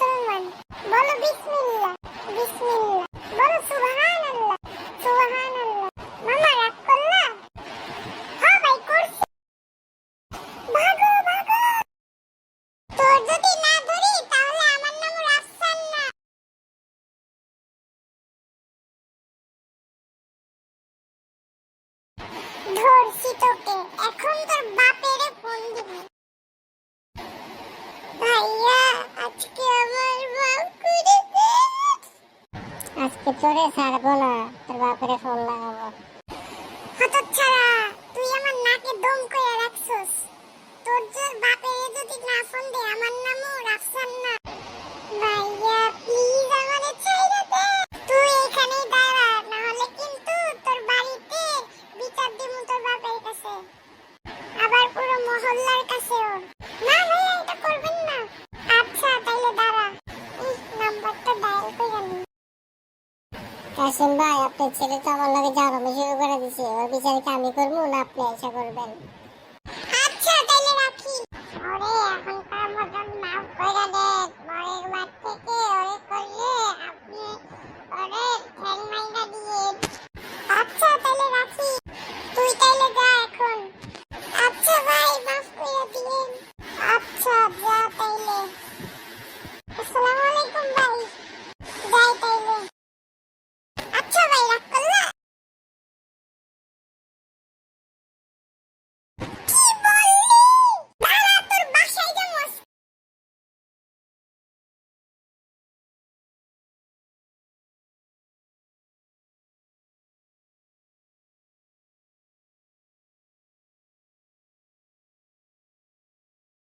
মুসলমান, বলো বিসমিল্লাহ, বিসমিল্লাহ, বলো সুবহানাল্লাহ, সুবহানাল্লাহ। মামা রাগ করলা? হ্যাঁ ভাই করছি। ভাগো ভাগো, তোর যদি না ধরি তাহলে আমার নাম রাফসান না। ধরছি তোকে, এখন তোর বাপেরে ফোন দিবি। ভাইয়া আজকে আমার বাপ করেছে। আজকে তোরে ছাড়বো না, তোর বাপেরে ফোন লাগাবো। হতচ্ছাড়া, তুই আমার নাকে দম কইরা রাখছস। তোর যে বাপেরে যদি না ফোন দে আমার নামও রাফসান না। ভাইয়া প্লিজ আমারে ছাইরা দে। তুই এখানেই দাঁড়া, না হলে কিন্তু তোর বাড়িতে বিচার দিমু তোর বাপের কাছে, আবার পুরো মহল্লার কাছেও। না ভাইয়া এটা করবেন না। আচ্ছা তাইলে দাঁড়া, নাম্বারটা ডায়াল কইরা নি। কাসিম ভাই, আপনার ছেলে তো আমার লগে ঝগড়া শুরু করে দিছে। ওর বিচার কি আমি করবো না আপনি এসে করবেন?